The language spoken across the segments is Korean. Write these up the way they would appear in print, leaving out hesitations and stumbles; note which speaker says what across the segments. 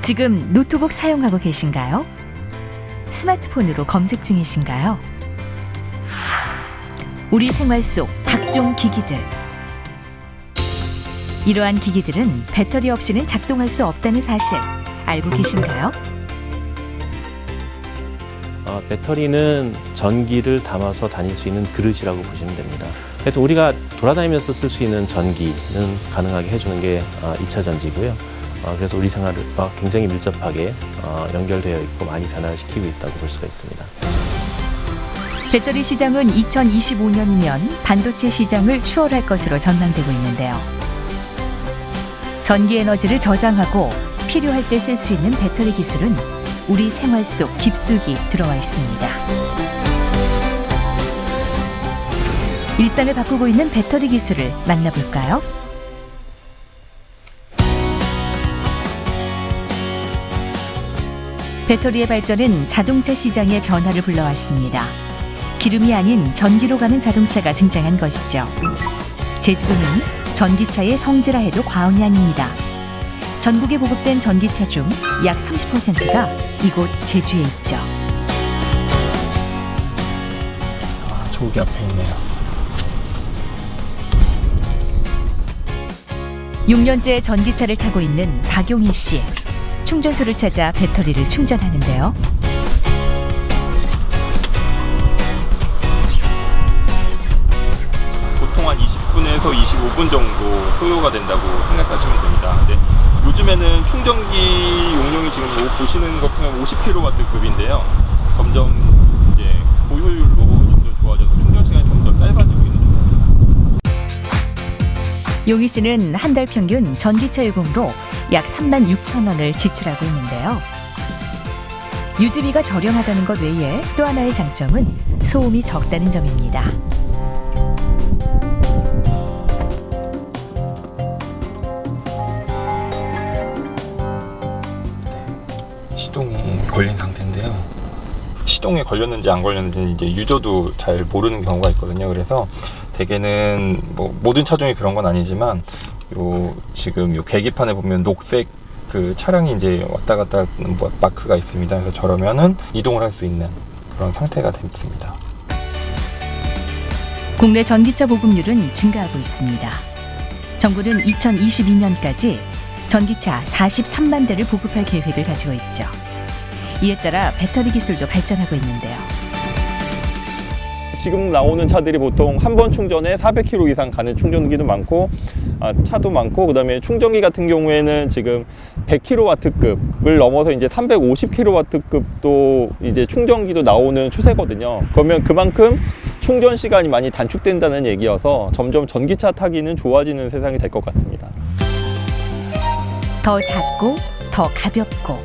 Speaker 1: 지금 노트북 사용하고 계신가요? 스마트폰으로 검색 중이신가요? 우리 생활 속 각종 기기들. 이러한 기기들은 배터리 없이는 작동할 수 없다는 사실 알고 계신가요?
Speaker 2: 배터리는 전기를 담아서 다닐 수 있는 그릇이라고 보시면 됩니다. 그래서 우리가 돌아다니면서 쓸 수 있는 전기는 가능하게 해주는 게 2차 전지고요. 그래서 우리 생활과 굉장히 밀접하게 연결되어 있고 많이 변화를 시키고 있다고 볼 수가 있습니다.
Speaker 1: 배터리 시장은 2025년이면 반도체 시장을 추월할 것으로 전망되고 있는데요. 전기 에너지를 저장하고 필요할 때 쓸 수 있는 배터리 기술은 우리 생활 속 깊숙이 들어와 있습니다. 일상을 바꾸고 있는 배터리 기술을 만나볼까요? 배터리의 발전은 자동차 시장의 변화를 불러왔습니다. 기름이 아닌 전기로 가는 자동차가 등장한 것이죠. 제주도는 전기차의 성지라 해도 과언이 아닙니다. 전국에 보급된 전기차 중 약 30%가 이곳 제주에 있죠.
Speaker 3: 저기 앞에 있네요.
Speaker 1: 6년째 전기차를 타고 있는 박용희 씨. 충전소를 찾아 배터리를 충전하는데요.
Speaker 3: 보통 한 20분에서 25분 정도 소요가 된다고 생각하시면 됩니다. 근데 요즘에는 충전기 용량이 지금 보시는 것 같으면 50kW급인데요. 점점 이제 고효율로 점점 좋아져서 충전 시간이 점점 짧아지고 있는 중입니다.
Speaker 1: 용희 씨는 한 달 평균 전기차 요금으로 약 36,000원을 지출하고 있는데요. 유지비가 저렴하다는 것 외에 또 하나의 장점은 소음이 적다는 점입니다.
Speaker 3: 시동이 걸린 상태인데요. 시동에 걸렸는지 안 걸렸는지 이제 유저도 잘 모르는 경우가 있거든요. 그래서 대개는 뭐 모든 차종이 그런 건 아니지만 지금 요 계기판에 보면 녹색 그 차량이 이제 왔다 갔다 하는 마크가 있습니다. 그래서 저러면은 이동을 할 수 있는 그런 상태가 됐습니다.
Speaker 1: 국내 전기차 보급률은 증가하고 있습니다. 정부는 2022년까지 전기차 43만 대를 보급할 계획을 가지고 있죠. 이에 따라 배터리 기술도 발전하고 있는데요.
Speaker 4: 지금 나오는 차들이 보통 한 번 충전에 400km 이상 가는 충전기도 많고 차도 많고, 그다음에 충전기 같은 경우에는 지금 100kW급을 넘어서 이제 350kW급도 이제 충전기도 나오는 추세거든요. 그러면 그만큼 충전 시간이 많이 단축된다는 얘기여서 점점 전기차 타기는 좋아지는 세상이 될 것 같습니다.
Speaker 1: 더 작고 더 가볍고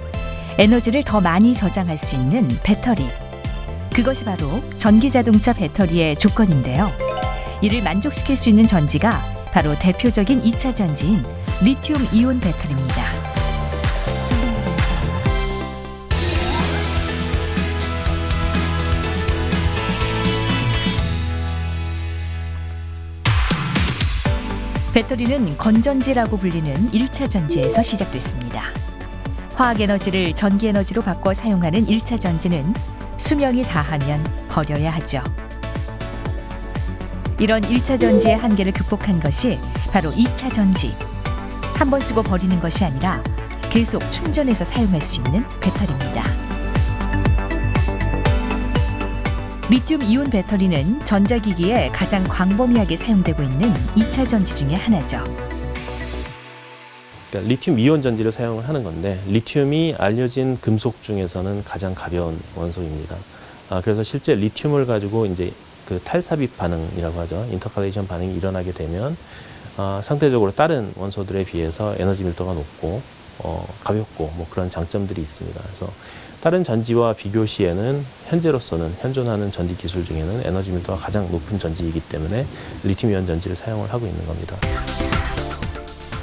Speaker 1: 에너지를 더 많이 저장할 수 있는 배터리. 그것이 바로 전기자동차 배터리의 조건인데요. 이를 만족시킬 수 있는 전지가 바로 대표적인 2차 전지인 리튬 이온 배터리입니다. 배터리는 건전지라고 불리는 1차 전지에서 시작됐습니다. 화학에너지를 전기에너지로 바꿔 사용하는 1차 전지는 수명이 다하면 버려야 하죠. 이런 1차 전지의 한계를 극복한 것이 바로 2차 전지. 한 번 쓰고 버리는 것이 아니라 계속 충전해서 사용할 수 있는 배터리입니다. 리튬 이온 배터리는 전자기기에 가장 광범위하게 사용되고 있는 2차 전지 중에 하나죠.
Speaker 2: 그러니까 리튬 이온 전지를 사용을 하는 건데, 리튬이 알려진 금속 중에서는 가장 가벼운 원소입니다. 그래서 실제 리튬을 가지고 이제 그 탈삽입 반응이라고 하죠. 인터칼레이션 반응이 일어나게 되면 상대적으로 다른 원소들에 비해서 에너지 밀도가 높고 가볍고 뭐 그런 장점들이 있습니다. 그래서 다른 전지와 비교 시에는 현재로서는 현존하는 전지 기술 중에는 에너지 밀도가 가장 높은 전지이기 때문에 리튬 이온 전지를 사용을 하고 있는 겁니다.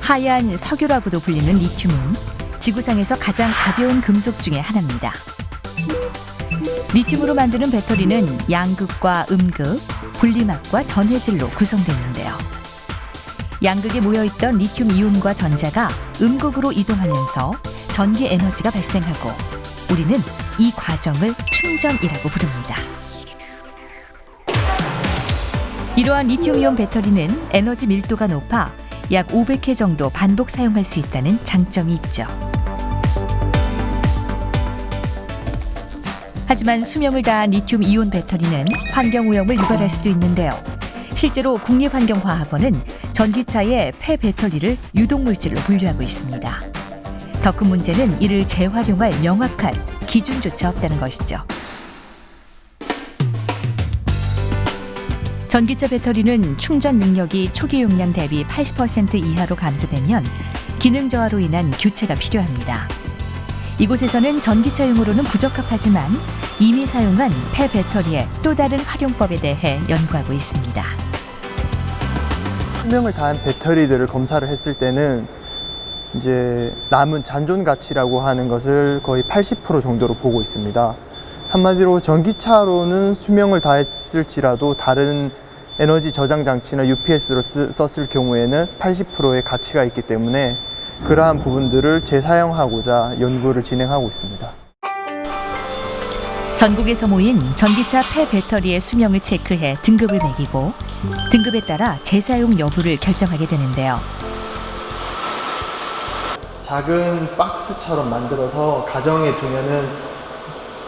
Speaker 1: 하얀 석유라고도 불리는 리튬은 지구상에서 가장 가벼운 금속 중에 하나입니다. 리튬으로 만드는 배터리는 양극과 음극, 분리막과 전해질로 구성되어 있는데요. 양극에 모여있던 리튬 이온과 전자가 음극으로 이동하면서 전기 에너지가 발생하고 우리는 이 과정을 충전이라고 부릅니다. 이러한 리튬이온 배터리는 에너지 밀도가 높아 약 500회 정도 반복 사용할 수 있다는 장점이 있죠. 하지만 수명을 다한 리튬이온 배터리는 환경오염을 유발할 수도 있는데요. 실제로 국립환경과학원은 전기차의 폐배터리를 유독물질로 분류하고 있습니다. 더 큰 문제는 이를 재활용할 명확한 기준조차 없다는 것이죠. 전기차 배터리는 충전 능력이 초기 용량 대비 80% 이하로 감소되면 기능 저하로 인한 교체가 필요합니다. 이곳에서는 전기차용으로는 부적합하지만 이미 사용한 폐배터리의 또 다른 활용법에 대해 연구하고 있습니다.
Speaker 5: 수명을 다한 배터리들을 검사를 했을 때는 이제 남은 잔존 가치라고 하는 것을 거의 80% 정도로 보고 있습니다. 한마디로 전기차로는 수명을 다했을지라도 다른 에너지 저장 장치나 UPS로 썼을 경우에는 80%의 가치가 있기 때문에 그러한 부분들을 재사용하고자 연구를 진행하고 있습니다.
Speaker 1: 전국에서 모인 전기차 폐배터리의 수명을 체크해 등급을 매기고 등급에 따라 재사용 여부를 결정하게 되는데요.
Speaker 5: 작은 박스처럼 만들어서 가정에 두면은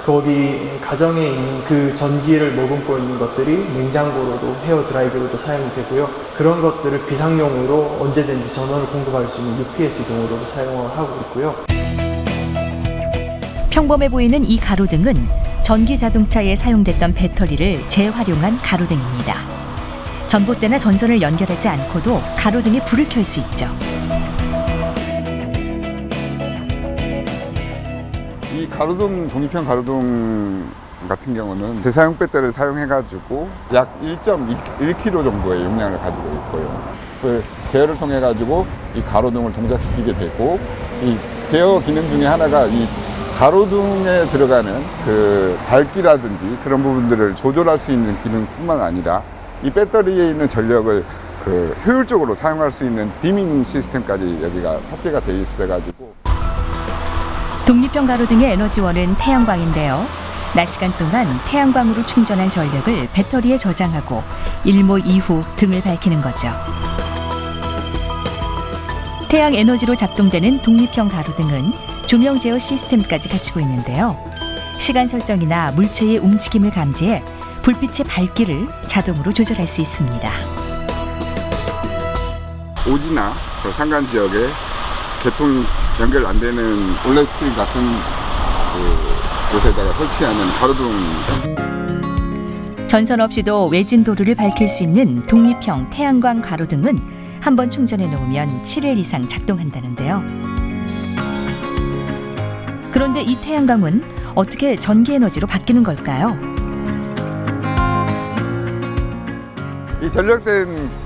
Speaker 5: 거기 가정에 있는 그 전기를 머금고 있는 것들이 냉장고로도 헤어드라이기로도 사용이 되고요. 그런 것들을 비상용으로 언제든지 전원을 공급할 수 있는 UPS 등으로도 사용을 하고 있고요.
Speaker 1: 평범해 보이는 이 가로등은 전기 자동차에 사용됐던 배터리를 재활용한 가로등입니다. 전봇대나 전선을 연결하지 않고도 가로등에 불을 켤 수 있죠.
Speaker 6: 이 가로등, 독립형 가로등 같은 경우는 대사용 배터리를 사용해가지고 약 1.1kg 정도의 용량을 가지고 있고요. 그 제어를 통해 가지고 이 가로등을 동작시키게 되고, 이 제어 기능 중에 하나가 이 가로등에 들어가는 그 밝기라든지 그런 부분들을 조절할 수 있는 기능뿐만 아니라 이 배터리에 있는 전력을 그 효율적으로 사용할 수 있는 디밍 시스템까지 여기가 탑재가 되어 있어가지고.
Speaker 1: 독립형 가로등의 에너지원은 태양광인데요. 낮 시간 동안 태양광으로 충전한 전력을 배터리에 저장하고 일모 이후 등을 밝히는 거죠. 태양 에너지로 작동되는 독립형 가로등은 조명 제어 시스템까지 갖추고 있는데요. 시간 설정이나 물체의 움직임을 감지해 불빛의 밝기를 자동으로 조절할 수 있습니다.
Speaker 6: 오지나 그 산간 지역에 개통 연결 안 되는 올레길 같은 그 곳에다가 설치하는 가로등입니다.
Speaker 1: 전선 없이도 외진 도로를 밝힐 수 있는 독립형 태양광 가로등은 한번 충전해 놓으면 7일 이상 작동한다는데요. 그런데 이 태양광은 어떻게 전기 에너지로 바뀌는 걸까요?
Speaker 6: 이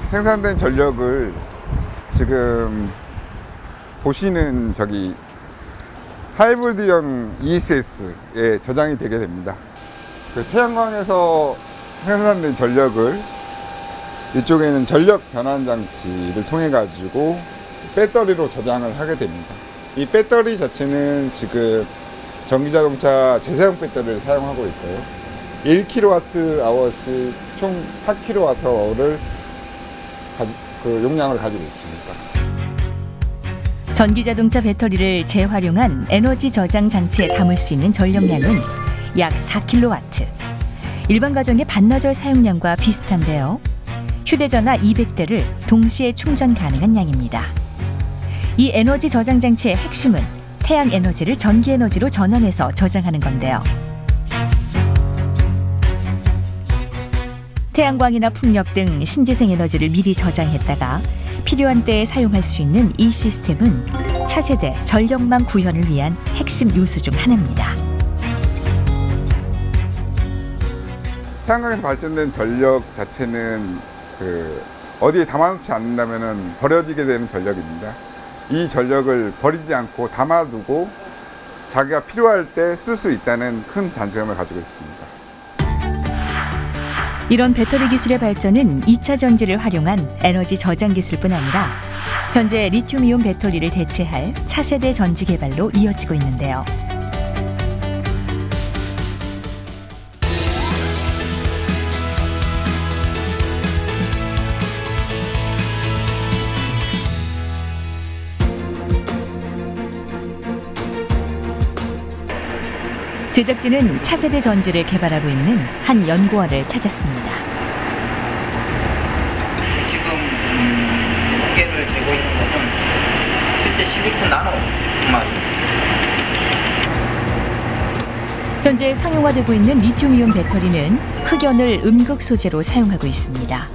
Speaker 6: 생산된 전력을 지금 보시는 저기 하이브리드형 ESS에 저장이 되게 됩니다. 그 태양광에서 생산된 전력을 이쪽에는 전력 변환 장치를 통해 가지고 배터리로 저장을 하게 됩니다. 이 배터리 자체는 지금 전기자동차 재사용 배터리를 사용하고 있고요. 1kWh씩 총 4kWh를 그 용량을 가지고 있습니다.
Speaker 1: 전기자동차 배터리를 재활용한 에너지 저장 장치에 담을 수 있는 전력량은 약 4kW. 일반 가정의 반나절 사용량과 비슷한데요. 휴대전화 200대를 동시에 충전 가능한 양입니다. 이 에너지 저장 장치의 핵심은 태양 에너지를 전기 에너지로 전환해서 저장하는 건데요. 태양광이나 풍력 등 신재생 에너지를 미리 저장했다가 필요한 때에 사용할 수 있는 이 시스템은 차세대 전력망 구현을 위한 핵심 요소 중 하나입니다.
Speaker 6: 태양광에서 발전된 전력 자체는 그 어디에 담아놓지 않는다면 버려지게 되는 전력입니다. 이 전력을 버리지 않고 담아두고 자기가 필요할 때 쓸 수 있다는 큰 장점을 가지고 있습니다.
Speaker 1: 이런 배터리 기술의 발전은 2차 전지를 활용한 에너지 저장 기술뿐 아니라 현재 리튬이온 배터리를 대체할 차세대 전지 개발로 이어지고 있는데요. 제작진은 차세대 전지를 개발하고 있는 한 연구원을 찾았습니다.
Speaker 7: 지금 무게를 재고 있는 것은 실제 실리콘 나노 분말입니다.
Speaker 1: 현재 상용화되고 있는 리튬이온 배터리는 흑연을 음극 소재로 사용하고 있습니다.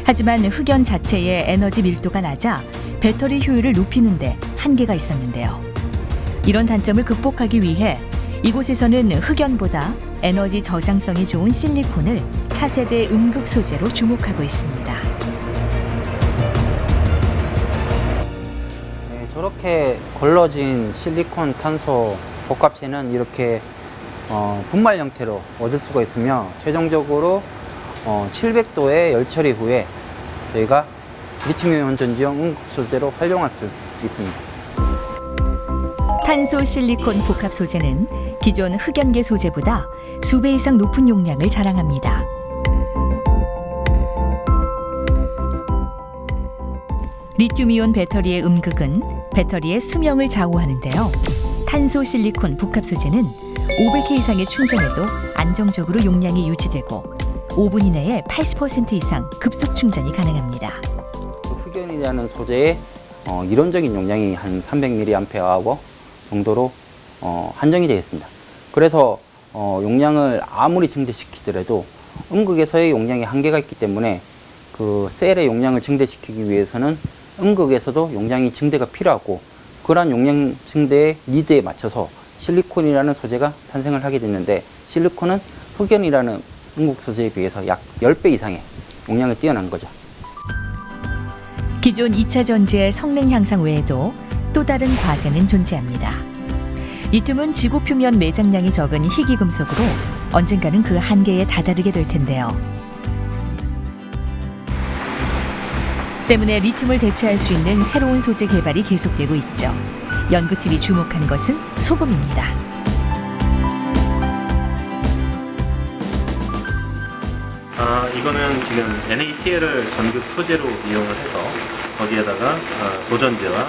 Speaker 1: 하지만 흑연 자체의 에너지 밀도가 낮아 배터리 효율을 높이는 데 한계가 있었는데요. 이런 단점을 극복하기 위해 이곳에서는 흑연보다 에너지 저장성이 좋은 실리콘을 차세대 음극 소재로 주목하고 있습니다.
Speaker 7: 네, 저렇게 걸러진 실리콘 탄소 복합체는 이렇게 분말 형태로 얻을 수가 있으며 최종적으로 700도의 열 처리 후에 저희가 리튬이온 전지용 음극 소재로 활용할 수 있습니다.
Speaker 1: 탄소 실리콘 복합 소재는 기존 흑연계 소재보다 수배 이상 높은 용량을 자랑합니다. 리튬이온 배터리의 음극은 배터리의 수명을 좌우하는데요. 탄소 실리콘 복합 소재는 500회 이상의 충전에도 안정적으로 용량이 유지되고 5분 이내에 80% 이상 급속 충전이 가능합니다.
Speaker 7: 흑연이라는 소재의 이론적인 용량이 한 300mAh 정도로 한정이 되어 있습니다. 그래서 용량을 아무리 증대시키더라도 음극에서의 용량에 한계가 있기 때문에 그 셀의 용량을 증대시키기 위해서는 음극에서도 용량이 증대가 필요하고 그러한 용량 증대의 니드에 맞춰서 실리콘이라는 소재가 탄생을 하게 됐는데 실리콘은 흑연이라는 음극 소재에 비해서 약 10배 이상의 용량을 뛰어난 거죠.
Speaker 1: 기존 2차 전지의 성능 향상 외에도 또 다른 과제는 존재합니다. 리튬은 지구 표면 매장량이 적은 희귀 금속으로 언젠가는 그 한계에 다다르게 될 텐데요. 때문에 리튬을 대체할 수 있는 새로운 소재 개발이 계속되고 있죠. 연구팀이 주목한 것은 소금입니다.
Speaker 2: 이거는 지금 NaCl을 전극 소재로 이용을 해서 거기에다가 도전제와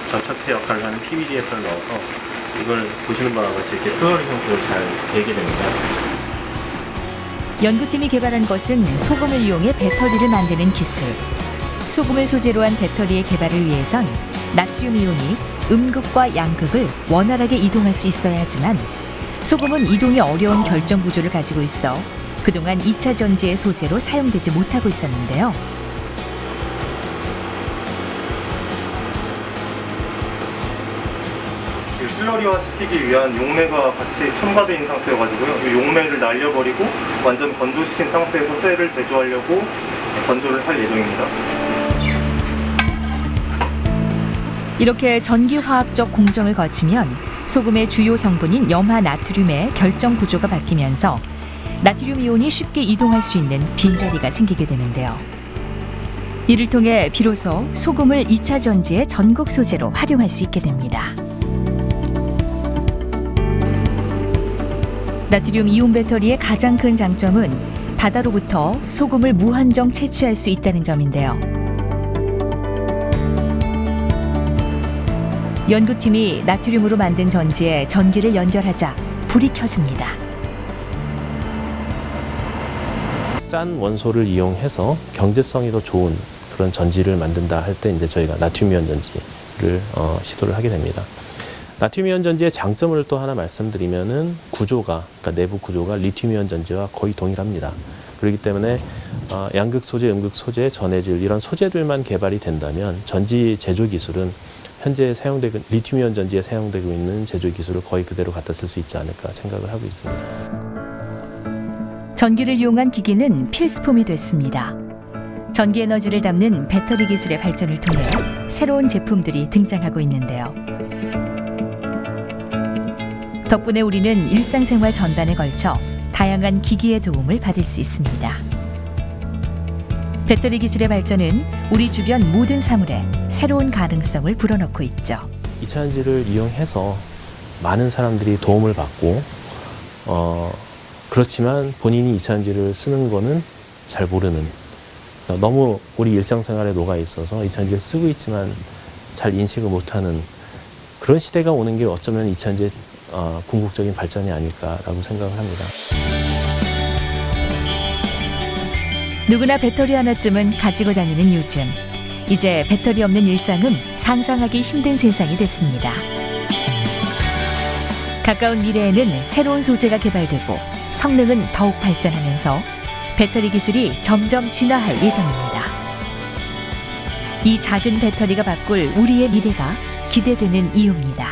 Speaker 2: 접착제 역할을 하는 PVDF를 넣어서 이걸 보시는 바와 같이 이렇게 스러리 형태로 잘 되게 됩니다.
Speaker 1: 연구팀이 개발한 것은 소금을 이용해 배터리를 만드는 기술. 소금을 소재로 한 배터리의 개발을 위해선 나트륨 이온이 음극과 양극을 원활하게 이동할 수 있어야 하지만 소금은 이동이 어려운 결정 구조를 가지고 있어 그동안 2차 전지의 소재로 사용되지 못하고 있었는데요.
Speaker 8: 슬러리화 시키기 위한 용매가 같이 첨가되어 있는 상태여가지고요. 이 용매를 날려버리고 완전 건조시킨 상태에서 셀을 제조하려고 건조를 할 예정입니다.
Speaker 1: 이렇게 전기화학적 공정을 거치면 소금의 주요 성분인 염화 나트륨의 결정 구조가 바뀌면서 나트륨 이온이 쉽게 이동할 수 있는 빈자리가 생기게 되는데요. 이를 통해 비로소 소금을 2차 전지의 전극 소재로 활용할 수 있게 됩니다. 나트륨 이온 배터리의 가장 큰 장점은 바다로부터 소금을 무한정 채취할 수 있다는 점인데요. 연구팀이 나트륨으로 만든 전지에 전기를 연결하자 불이 켜집니다.
Speaker 2: 싼 원소를 이용해서 경제성이 더 좋은 그런 전지를 만든다 할 때 이제 저희가 나트륨이온 전지를 시도를 하게 됩니다. 나트륨이온 전지의 장점을 또 하나 말씀드리면은 구조가, 그러니까 내부 구조가 리튬이온 전지와 거의 동일합니다. 그렇기 때문에 양극 소재, 음극 소재, 전해질 이런 소재들만 개발이 된다면 전지 제조 기술은 현재 사용되고 리튬이온 전지에 사용되고 있는 제조 기술을 거의 그대로 갖다 쓸 수 있지 않을까 생각을 하고 있습니다.
Speaker 1: 전기를 이용한 기기는 필수품이 됐습니다. 전기 에너지를 담는 배터리 기술의 발전을 통해 새로운 제품들이 등장하고 있는데요. 덕분에 우리는 일상생활 전반에 걸쳐 다양한 기기의 도움을 받을 수 있습니다. 배터리 기술의 발전은 우리 주변 모든 사물에 새로운 가능성을 불어넣고 있죠.
Speaker 2: 이차전지를 이용해서 많은 사람들이 도움을 받고 그렇지만 본인이 이차전지를 쓰는 거는 잘 모르는, 너무 우리 일상생활에 녹아 있어서 이차전지를 쓰고 있지만 잘 인식을 못하는 그런 시대가 오는 게 어쩌면 이차전지의 궁극적인 발전이 아닐까라고 생각을 합니다.
Speaker 1: 누구나 배터리 하나쯤은 가지고 다니는 요즘. 이제 배터리 없는 일상은 상상하기 힘든 세상이 됐습니다. 가까운 미래에는 새로운 소재가 개발되고 성능은 더욱 발전하면서 배터리 기술이 점점 진화할 예정입니다. 이 작은 배터리가 바꿀 우리의 미래가 기대되는 이유입니다.